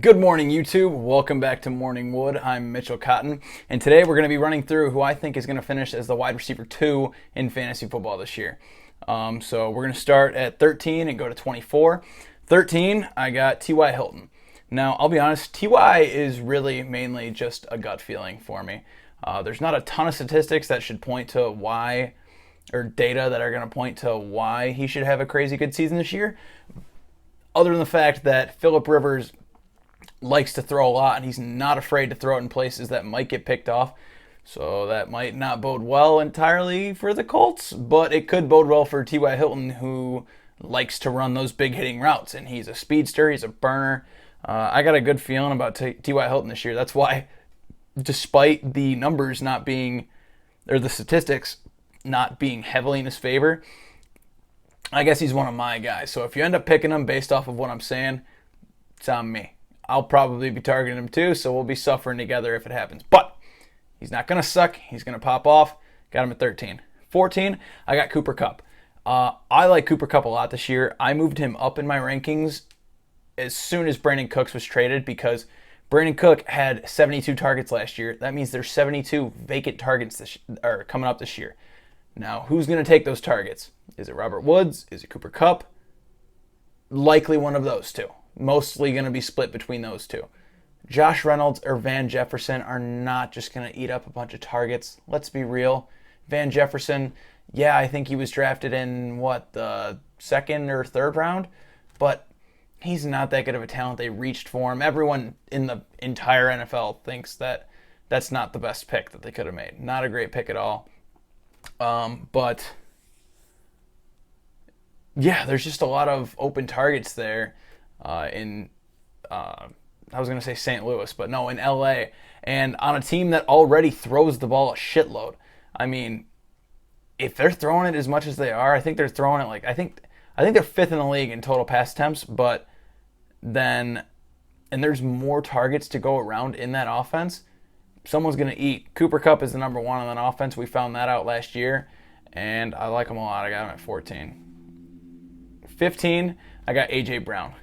Good morning, YouTube. Welcome back to Morning Wood. I'm Mitchell Cotton, and today we're going to be running through who I think is going to finish as the wide receiver 2 in fantasy football this year. So we're going to start at 13 and go to 24. 13, I got T.Y. Hilton. Now, I'll be honest, T.Y. is really mainly just a gut feeling for me. There's not a ton of statistics that should point to why, or data that are going to point to why he should have a crazy good season this year, other than the fact that Phillip Rivers likes to throw a lot, and he's not afraid to throw it in places that might get picked off. So that might not bode well entirely for the Colts, but it could bode well for T.Y. Hilton, who likes to run those big hitting routes, and he's a speedster, he's a burner. I got a good feeling about T.Y. Hilton this year. That's why, despite the numbers not being, or the statistics not being heavily in his favor, I guess he's one of my guys. So if you end up picking him based off of what I'm saying, it's on me. I'll probably be targeting him too, so we'll be suffering together if it happens. But he's not going to suck. He's going to pop off. Got him at 13. 14, I got Cooper Kupp. I like Cooper Kupp a lot this year. I moved him up in my rankings as soon as Brandon Cooks was traded because Brandon Cook had 72 targets last year. That means there's 72 vacant targets coming up this year. Now, who's going to take those targets? Is it Robert Woods? Is it Cooper Kupp? Likely one of those two. Mostly going to be split between those two. Josh Reynolds or Van Jefferson are not just going to eat up a bunch of targets. Let's be real. Van Jefferson, yeah, I think he was drafted in, the second or third round? But he's not that good of a talent. They reached for him. Everyone in the entire NFL thinks that that's not the best pick that they could have made. Not a great pick at all. But, yeah, there's just a lot of open targets there. I was going to say St. Louis, but no, in LA, and on a team that already throws the ball a shitload. I mean, if they're throwing it as much as they are, I think they're throwing it I think they're fifth in the league in total pass attempts, but then, and there's more targets to go around in that offense, someone's going to eat. Cooper Kupp is the number one on that offense. We found that out last year, and I like him a lot. I got him at 14. 15, I got A.J. Brown.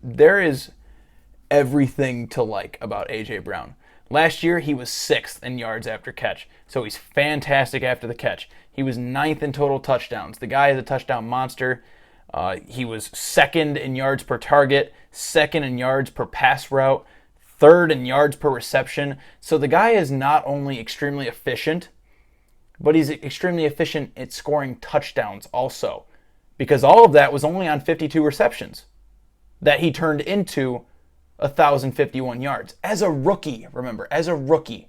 There is everything to like about A.J. Brown. Last year, he was 6th in yards after catch, so he's fantastic after the catch. He was 9th in total touchdowns. The guy is a touchdown monster. He was 2nd in yards per target, 2nd in yards per pass route, 3rd in yards per reception. So the guy is not only extremely efficient, but he's extremely efficient at scoring touchdowns also, because all of that was only on 52 receptions that he turned into 1,051 yards. As a rookie, remember, as a rookie.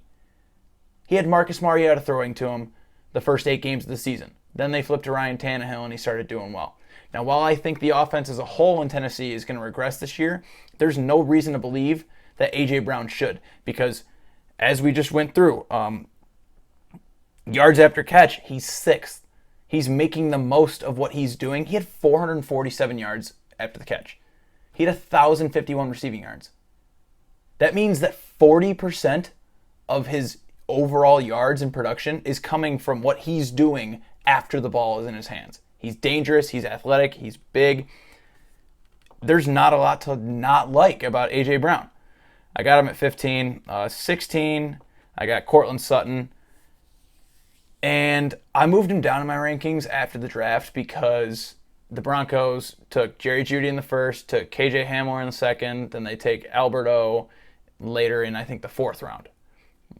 He had Marcus Mariota throwing to him the first 8 games of the season. Then they flipped to Ryan Tannehill and he started doing well. Now, while I think the offense as a whole in Tennessee is going to regress this year, there's no reason to believe that A.J. Brown should, because as we just went through, yards after catch, he's 6th. He's making the most of what he's doing. He had 447 yards after the catch. He had 1,051 receiving yards. That means that 40% of his overall yards in production is coming from what he's doing after the ball is in his hands. He's dangerous, he's athletic, he's big. There's not a lot to not like about A.J. Brown. I got him at 15. 16, I got Courtland Sutton. And I moved him down in my rankings after the draft because the Broncos took Jerry Jeudy in the first, took KJ Hamler in the second, then they take Alberto later in, I think, the 4th round.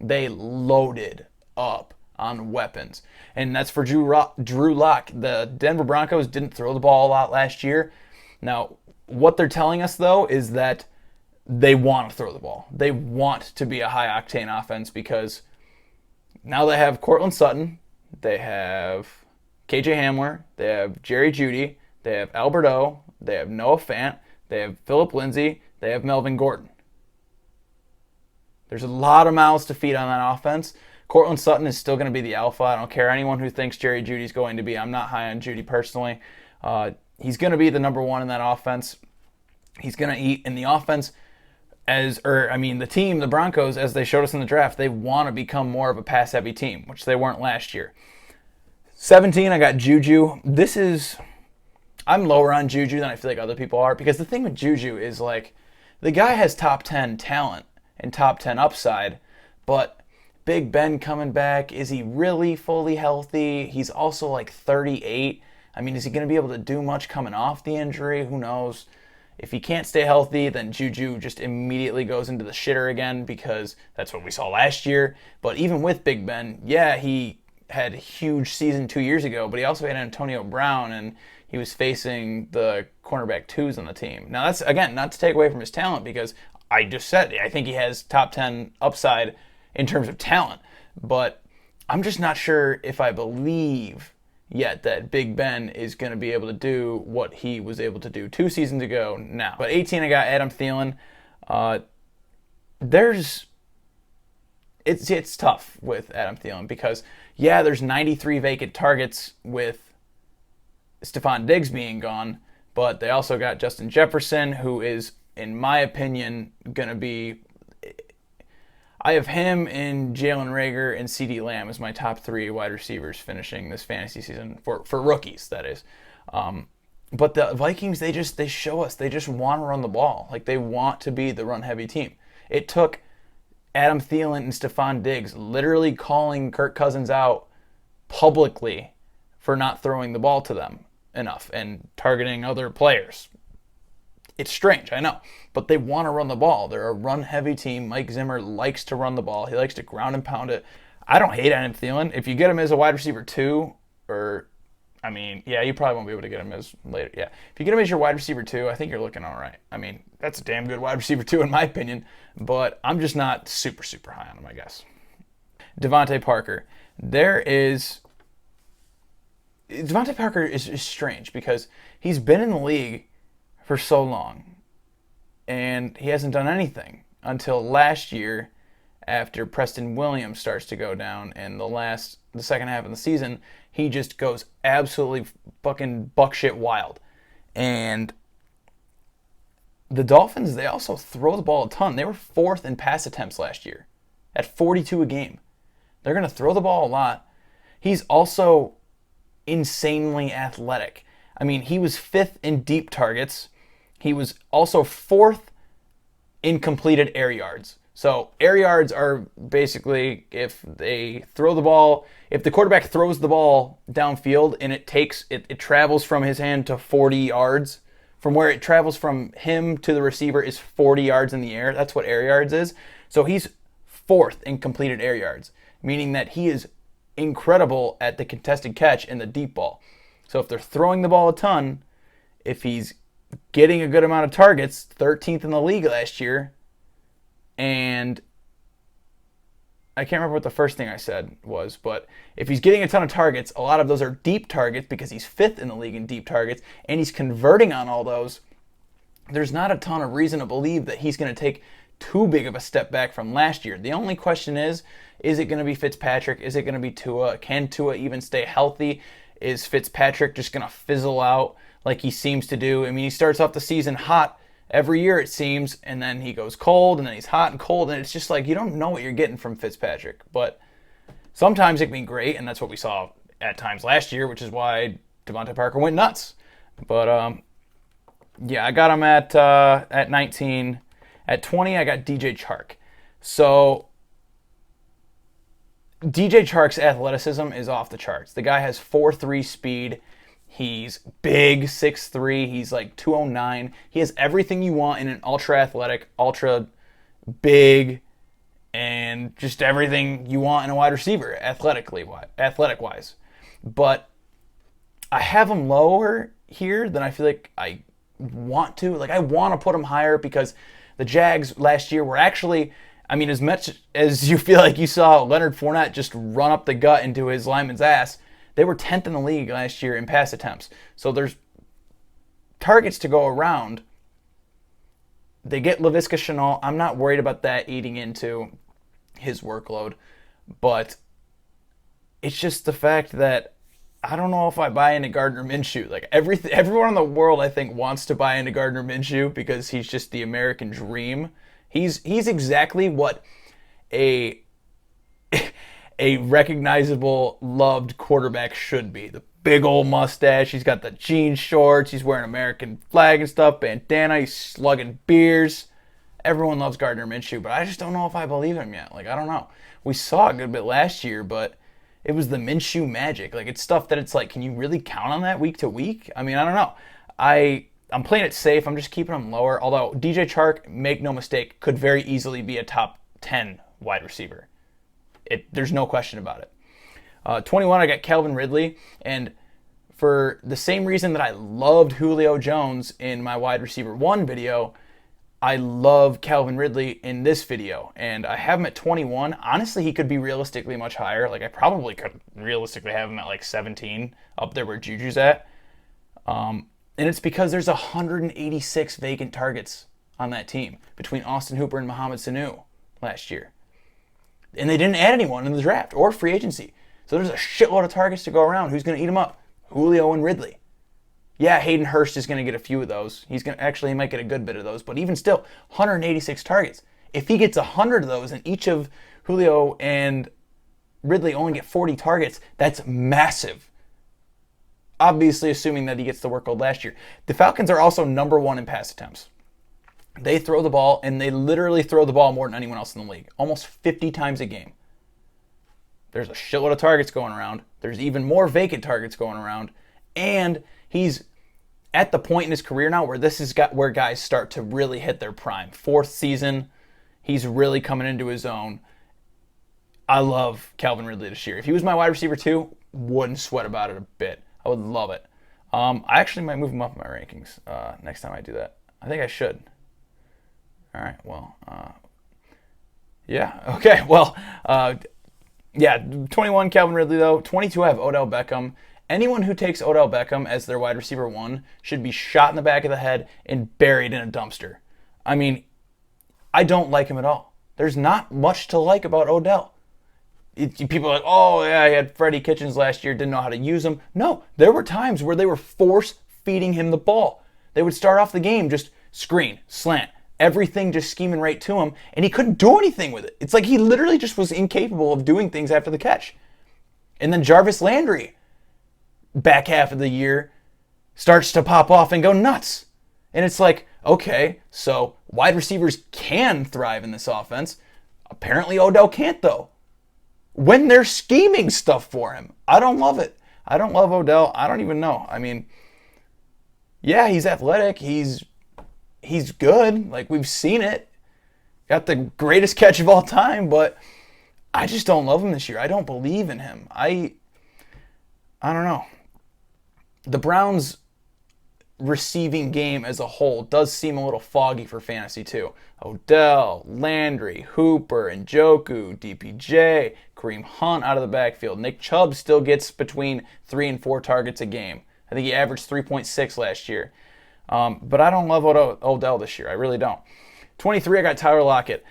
They loaded up on weapons. And that's for Drew Lock. The Denver Broncos didn't throw the ball a lot last year. Now, what they're telling us, though, is that they want to throw the ball. They want to be a high-octane offense because now they have Courtland Sutton, they have KJ Hamler, they have Jerry Jeudy, they have Alberto, they have Noah Fant, they have Phillip Lindsay, they have Melvin Gordon. There's a lot of mouths to feed on that offense. Courtland Sutton is still going to be the alpha. I don't care anyone who thinks Jerry Jeudy's going to be. I'm not high on Jeudy personally. He's going to be the number one in that offense. He's going to eat in the offense. The team, the Broncos, as they showed us in the draft, they want to become more of a pass-heavy team, which they weren't last year. 17, I got Juju. I'm lower on Juju than I feel like other people are, because the thing with Juju is, The guy has top 10 talent and top 10 upside, but Big Ben coming back, is he really fully healthy? He's also like 38. I mean, is he going to be able to do much coming off the injury? Who knows? If he can't stay healthy, then Juju just immediately goes into the shitter again, because that's what we saw last year. But even with Big Ben, yeah, he had a huge season 2 years ago, but he also had Antonio Brown, and he was facing the cornerback twos on the team. Now, that's, again, not to take away from his talent, because I just said I think he has top 10 upside in terms of talent. But I'm just not sure if I believe yet that Big Ben is going to be able to do what he was able to do 2 seasons ago now. But 18, I got Adam Thielen. It's tough with Adam Thielen because, yeah, there's 93 vacant targets with Stefon Diggs being gone, but they also got Justin Jefferson, who is, in my opinion, going to be... I have him and Jalen Reagor and CeeDee Lamb as my top 3 wide receivers finishing this fantasy season for rookies, that is. But the Vikings, they show us they just want to run the ball. Like, they want to be the run-heavy team. It took Adam Thielen and Stefon Diggs literally calling Kirk Cousins out publicly for not throwing the ball to them enough and targeting other players. It's strange, I know, but they want to run the ball. They're a run-heavy team. Mike Zimmer likes to run the ball. He likes to ground and pound it. I don't hate Adam Thielen. If you get him as a wide receiver 2, or, I mean, yeah, you probably won't be able to get him as later. Yeah, if you get him as your wide receiver 2, I think you're looking all right. I mean, that's a damn good wide receiver 2 in my opinion, but I'm just not super, super high on him, I guess. Devante Parker. Devante Parker is strange because he's been in the league for so long, and he hasn't done anything until last year after Preston Williams starts to go down, and the second half of the season, he just goes absolutely fucking buckshit wild. And the Dolphins, they also throw the ball a ton. They were 4th in pass attempts last year at 42 a game. They're going to throw the ball a lot. He's also insanely athletic. I mean, he was 5th in deep targets. He was also 4th in completed air yards. So air yards are basically if they throw the ball, if the quarterback throws the ball downfield and it travels from his hand to 40 yards, from where it travels from him to the receiver is 40 yards in the air. That's what air yards is. So he's 4th in completed air yards, meaning that he is incredible at the contested catch and the deep ball. So if they're throwing the ball a ton, if he's getting a good amount of targets, 13th in the league last year, and I can't remember what the first thing I said was, but if he's getting a ton of targets, a lot of those are deep targets because he's 5th in the league in deep targets, and he's converting on all those. There's not a ton of reason to believe that he's going to take too big of a step back from last year. The only question is it going to be Fitzpatrick? Is it going to be Tua? Can Tua even stay healthy? Is Fitzpatrick just going to fizzle out like he seems to do? I mean, he starts off the season hot every year, it seems, and then he goes cold, and then he's hot and cold, and it's just like you don't know what you're getting from Fitzpatrick. But sometimes it can be great, and that's what we saw at times last year, which is why Devante Parker went nuts. But yeah, I got him at 19. At 20, I got DJ Chark. So DJ Chark's athleticism is off the charts. The guy has 4.3 speed. He's big, 6'3". He's like 209. He has everything you want in an ultra athletic, ultra big, and just everything you want in a wide receiver, athletic wise. But I have him lower here than I feel like I want to. Like, I want to put him higher because the Jags last year were actually, I mean, as much as you feel like you saw Leonard Fournette just run up the gut into his lineman's ass, they were 10th in the league last year in pass attempts. So there's targets to go around. They get Laviska Shenault. I'm not worried about that eating into his workload. But it's just the fact that I don't know if I buy into Gardner Minshew. Like everyone in the world, I think, wants to buy into Gardner Minshew because he's just the American dream. He's exactly what a recognizable, loved quarterback should be. The big old mustache. He's got the jean shorts. He's wearing American flag and stuff. Bandana. He's slugging beers. everyone loves Gardner Minshew, but I just don't know if I believe him yet. Like, I don't know. We saw a good bit last year, but it was the Minshew magic. Like, it's stuff that it's like, can you really count on that week to week? I mean, I don't know. I'm playing it safe. I'm just keeping him lower. Although DJ Chark, make no mistake, could very easily be a top 10 wide receiver. There's no question about it. 21, I got Calvin Ridley. And for the same reason that I loved Julio Jones in my wide receiver 1 video, I love Calvin Ridley in this video. And I have him at 21. Honestly, he could be realistically much higher. Like, I probably could realistically have him at like 17, up there where Juju's at. And it's because there's 186 vacant targets on that team between Austin Hooper and Mohamed Sanu last year. And they didn't add anyone in the draft or free agency. So there's a shitload of targets to go around. Who's going to eat them up? Julio and Ridley. Yeah, Hayden Hurst is going to get a few of those. He might get a good bit of those. But even still, 186 targets. If he gets 100 of those and each of Julio and Ridley only get 40 targets, that's massive. Obviously, assuming that he gets the workload last year. The Falcons are also number 1 in pass attempts. They throw the ball, and they literally throw the ball more than anyone else in the league. Almost 50 times a game. There's a shitload of targets going around. There's even more vacant targets going around. And he's at the point in his career now where where guys start to really hit their prime. 4th season, he's really coming into his own. I love Calvin Ridley this year. If he was my wide receiver 2, wouldn't sweat about it a bit. I would love it. I actually might move him up in my rankings next time I do that. I think I should. All right, well, yeah, okay, well, yeah, 21, Calvin Ridley, though. 22, I have Odell Beckham. Anyone who takes Odell Beckham as their wide receiver 1 should be shot in the back of the head and buried in a dumpster. I mean, I don't like him at all. There's not much to like about Odell. People are like, oh, yeah, he had Freddie Kitchens last year, didn't know how to use him. No, there were times where they were force-feeding him the ball. They would start off the game just screen, slant, everything just scheming right to him, and he couldn't do anything with it. It's like he literally just was incapable of doing things after the catch. And then Jarvis Landry, back half of the year, starts to pop off and go nuts. And it's like, okay, so wide receivers can thrive in this offense. Apparently Odell can't, though. When they're scheming stuff for him. I don't love it. I don't love Odell. I don't even know. I mean, yeah, he's athletic. He's good. Like, we've seen it. Got the greatest catch of all time, but I just don't love him this year. I don't believe in him. I don't know. The Browns' receiving game as a whole does seem a little foggy for fantasy too. Odell, Landry, Hooper, Njoku, DPJ, Kareem Hunt out of the backfield. Nick Chubb still gets between 3 and 4 targets a game. I think he averaged 3.6 last year. But I don't love Odell this year. I really don't. 23, I got Tyler Lockett.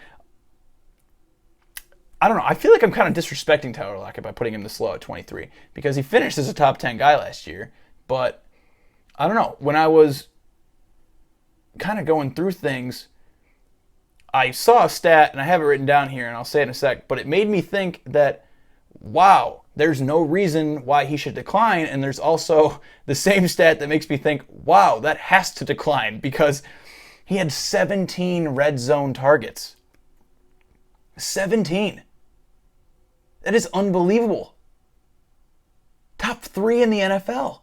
I don't know. I feel like I'm kind of disrespecting Tyler Lockett by putting him this low at 23 because he finished as a top 10 guy last year. But I don't know. When I was kind of going through things, I saw a stat, and I have it written down here, and I'll say it in a sec, but it made me think that, wow, there's no reason why he should decline, and there's also the same stat that makes me think, wow, that has to decline, because he had 17 red zone targets. 17. That is unbelievable. Top 3 in the NFL.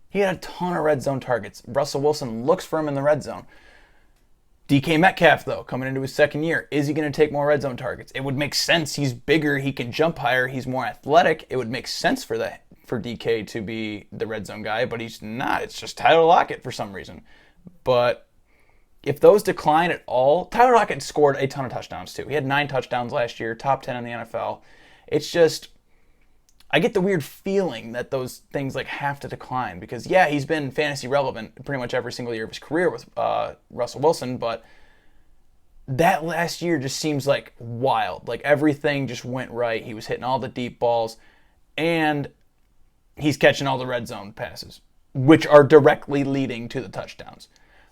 He had a ton of red zone targets. Russell Wilson looks for him in the red zone. DK Metcalf, though, coming into his second year, is he going to take more red zone targets? It would make sense. He's bigger. He can jump higher. He's more athletic. It would make sense for DK to be the red zone guy, but he's not. It's just Tyler Lockett for some reason. But if those decline at all, Tyler Lockett scored a ton of touchdowns too. He had 9 touchdowns last year, top 10 in the NFL. It's just, I get the weird feeling that those things like have to decline because, yeah, he's been fantasy relevant pretty much every single year of his career with Russell Wilson, but that last year just seems like wild. Like everything just went right. He was hitting all the deep balls, and he's catching all the red zone passes, which are directly leading to the touchdowns.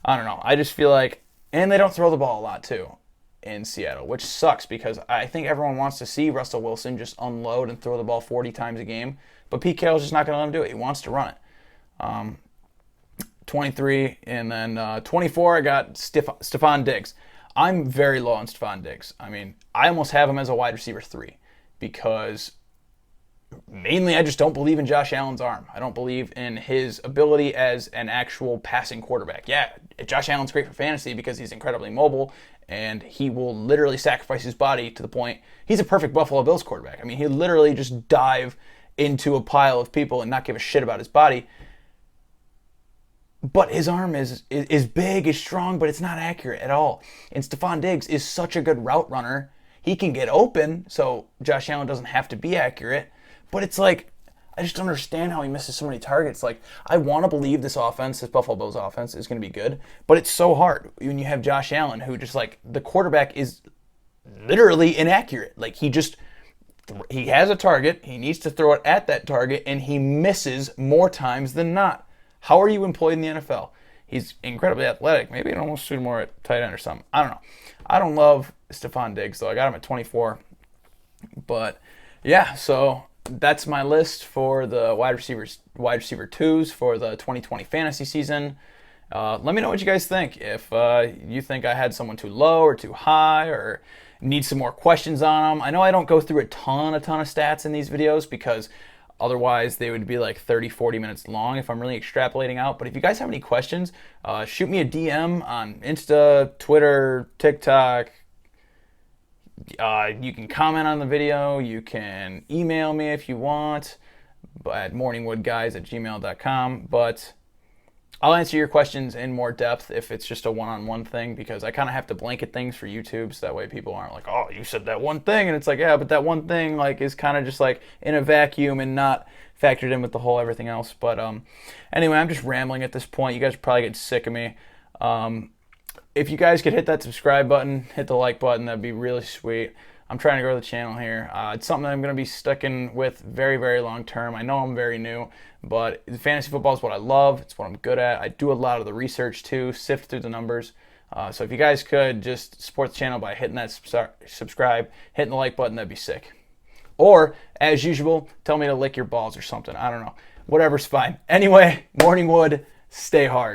I don't know. I just feel like, and they don't throw the ball a lot too in Seattle, which sucks because I think everyone wants to see Russell Wilson just unload and throw the ball 40 times a game, but Pete Carroll's just not going to let him do it. He wants to run it. 23, and then 24, I got Stefon Diggs. I'm very low on Stefon Diggs. I mean, I almost have him as a wide receiver 3 because mainly I just don't believe in Josh Allen's arm. I don't believe in his ability as an actual passing quarterback. Yeah, Josh Allen's great for fantasy because he's incredibly mobile and he will literally sacrifice his body to the point he's a perfect Buffalo Bills quarterback. I mean, he literally just dive into a pile of people and not give a shit about his body. But his arm is big, is strong, but it's not accurate at all. And Stefon Diggs is such a good route runner. He can get open, so Josh Allen doesn't have to be accurate. But it's like, I just don't understand how he misses so many targets. Like, I want to believe this Buffalo Bills offense, is going to be good. But it's so hard when you have Josh Allen, who just like, the quarterback is literally inaccurate. Like, he has a target, he needs to throw it at that target, and he misses more times than not. How are you employed in the NFL? He's incredibly athletic. Maybe I'd almost shoot him more at tight end or something. I don't know. I don't love Stefon Diggs, though. I got him at 24. But, yeah, so that's my list for the wide receiver 2s for the 2020 fantasy season. Let me know what you guys think. If you think I had someone too low or too high or need some more questions on them. I know I don't go through a ton of stats in these videos because otherwise, they would be like 30, 40 minutes long if I'm really extrapolating out. But if you guys have any questions, shoot me a DM on Insta, Twitter, TikTok. You can comment on the video. You can email me if you want at morningwoodguys@gmail.com. But I'll answer your questions in more depth if it's just a one-on-one thing, because I kind of have to blanket things for YouTube so that way people aren't like, oh, you said that one thing, and it's like, yeah, but that one thing like is kind of just like in a vacuum and not factored in with the whole everything else. But anyway, I'm just rambling at this point. You guys probably get sick of me. If you guys could hit that subscribe button, hit the like button, that'd be really sweet. I'm trying to grow the channel here. It's something that I'm going to be sticking with very, very long term. I know I'm very new, but fantasy football is what I love. It's what I'm good at. I do a lot of the research too, sift through the numbers. So if you guys could just support the channel by hitting that subscribe, hitting the like button, that'd be sick. Or, as usual, tell me to lick your balls or something. I don't know. Whatever's fine. Anyway, Morning Wood, stay hard.